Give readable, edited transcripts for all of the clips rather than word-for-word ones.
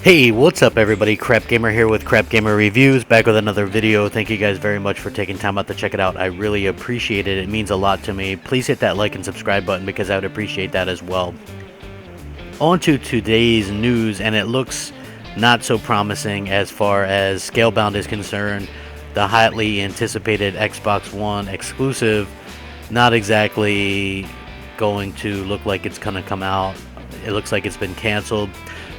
Hey, what's up everybody? Crapgamer here with Crapgamer Reviews, back with another video. Thank you guys very much for taking time out to check it out. I really appreciate it. It means a lot to me. Please hit that like and subscribe button because I would appreciate that as well. On to today's news, and it looks not so promising as far as Scalebound is concerned. The hotly anticipated Xbox One exclusive, not exactly going to look like it's going to come out. It looks like it's been canceled.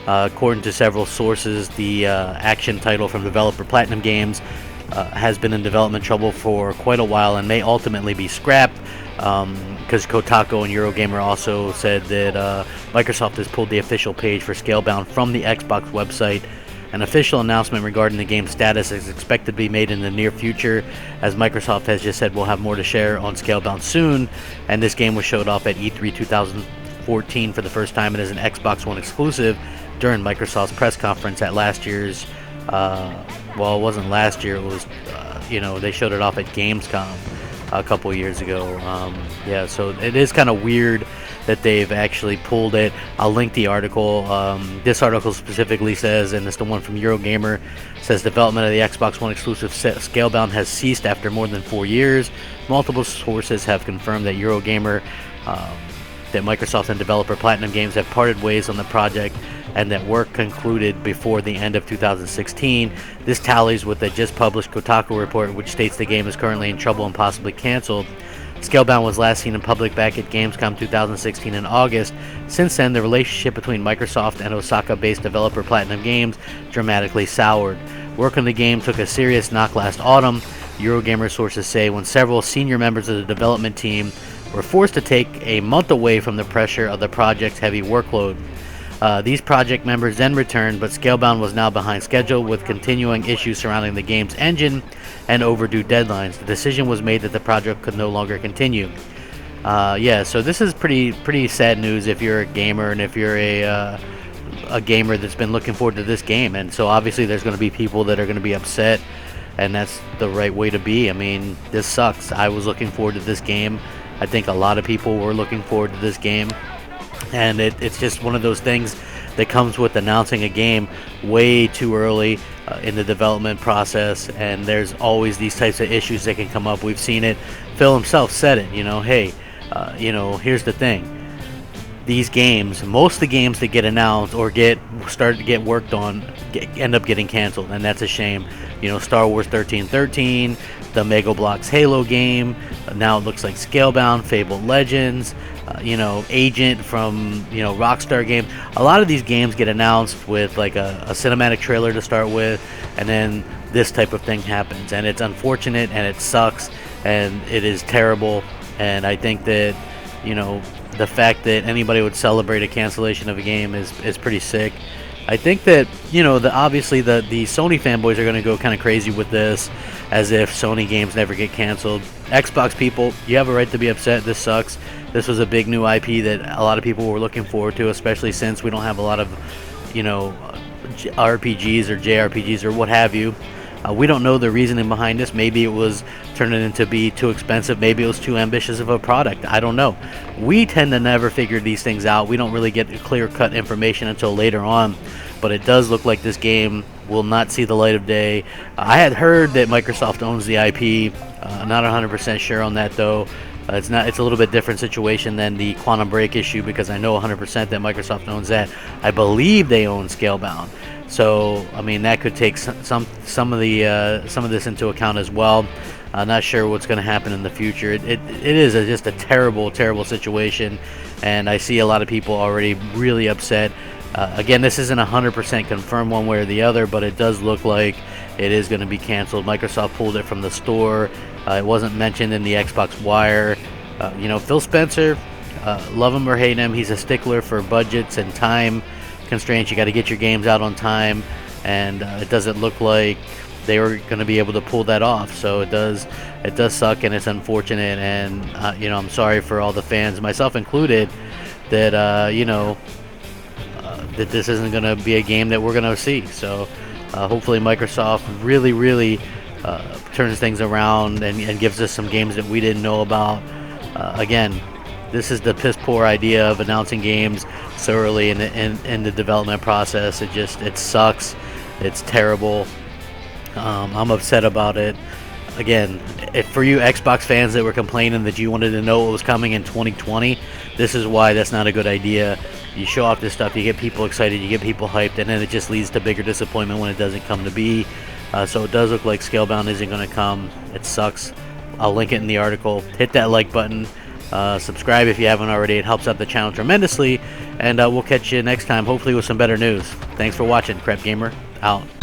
According to several sources, the action title from developer Platinum Games has been in development trouble for quite a while and may ultimately be scrapped, because Kotaku and Eurogamer also said that Microsoft has pulled the official page for Scalebound from the Xbox website. An official announcement regarding the game's status is expected to be made in the near future, as Microsoft has just said we'll have more to share on Scalebound soon, and this game was showed off at E3 2014 for the first time and is an Xbox One exclusive during Microsoft's press conference at last year's, well, it wasn't last year, it was, they showed it off at Gamescom a couple years ago. Yeah, so it is kind of weird that they've actually pulled it. I'll link the article. This article specifically says, and it's the one from Eurogamer, says development of the Xbox One exclusive Scalebound has ceased after more than 4 years. Multiple sources have confirmed that Eurogamer, that Microsoft and developer Platinum Games have parted ways on the project and that work concluded before the end of 2016. This tallies with the just published Kotaku report, which states the game is currently in trouble and possibly canceled. Scalebound was last seen in public back at Gamescom 2016 in August. Since then, the relationship between Microsoft and Osaka-based developer Platinum Games dramatically soured. Work on the game took a serious knock last autumn, Eurogamer sources say, when several senior members of the development team were forced to take a month away from the pressure of the project's heavy workload. These project members then returned, but Scalebound was now behind schedule with continuing issues surrounding the game's engine and overdue deadlines. The decision was made that the project could no longer continue. Yeah, so this is pretty sad news if you're a gamer and if you're a gamer that's been looking forward to this game. And so obviously there's going to be people that are going to be upset, and that's the right way to be. I mean, this sucks. I was looking forward to this game. I think a lot of people were looking forward to this game. And it's just one of those things that comes with announcing a game way too early in the development process, and there's always these types of issues that can come up. We've seen it. Phil himself said it, hey, here's the thing. These games, most of the games that get announced or start to get worked on end up getting canceled, and that's a shame. Star Wars 1313, the Mega Bloks Halo game, now it looks like Scalebound, Fable Legends, Agent from Rockstar game. A lot of these games get announced with like a cinematic trailer to start with, and then this type of thing happens, and it's unfortunate and it sucks and it is terrible. And I think that the fact that anybody would celebrate a cancellation of a game is pretty sick. I think that obviously the Sony fanboys are going to go kind of crazy with this, as if Sony games never get canceled. Xbox people, you have a right to be upset. This sucks. This was a big new IP that a lot of people were looking forward to, especially since we don't have a lot of RPGs or JRPGs or what have you. We don't know the reasoning behind this. Maybe it was turning into be too expensive. Maybe it was too ambitious of a product. I don't know. We tend to never figure these things out. We don't really get clear-cut information until later on. But it does look like this game will not see the light of day. I had heard that Microsoft owns the IP. Not 100% sure on that though. It's a little bit different situation than the Quantum Break issue, because I know 100% that Microsoft owns that. I believe they own Scalebound. So I mean, that could take some of this into account as well. Not sure what's going to happen in the future. It is just a terrible situation, and I see a lot of people already really upset. Again, this isn't 100% confirmed one way or the other, but it does look like it is going to be canceled. Microsoft pulled it from the store. It wasn't mentioned in the Xbox Wire. Phil Spencer, love him or hate him, he's a stickler for budgets and time constraints. You got to get your games out on time, and it doesn't look like they were going to be able to pull that off. So it does suck, and it's unfortunate. And I'm sorry for all the fans, myself included, that that this isn't going to be a game that we're going to see. So hopefully Microsoft really turns things around and gives us some games that we didn't know about. Again, This is the piss poor idea of announcing games so early in the development process. It sucks. It's terrible. I'm upset about it. Again, if for you Xbox fans that were complaining that you wanted to know what was coming in 2020, this is why that's not a good idea. You show off this stuff, you get people excited, you get people hyped, and then it just leads to bigger disappointment when it doesn't come to be. So it does look like Scalebound isn't going to come. It sucks. I'll link it in the article. Hit that like button. Subscribe if you haven't already. It helps out the channel tremendously. And we'll catch you next time, hopefully with some better news. Thanks for watching. Crapgamer out.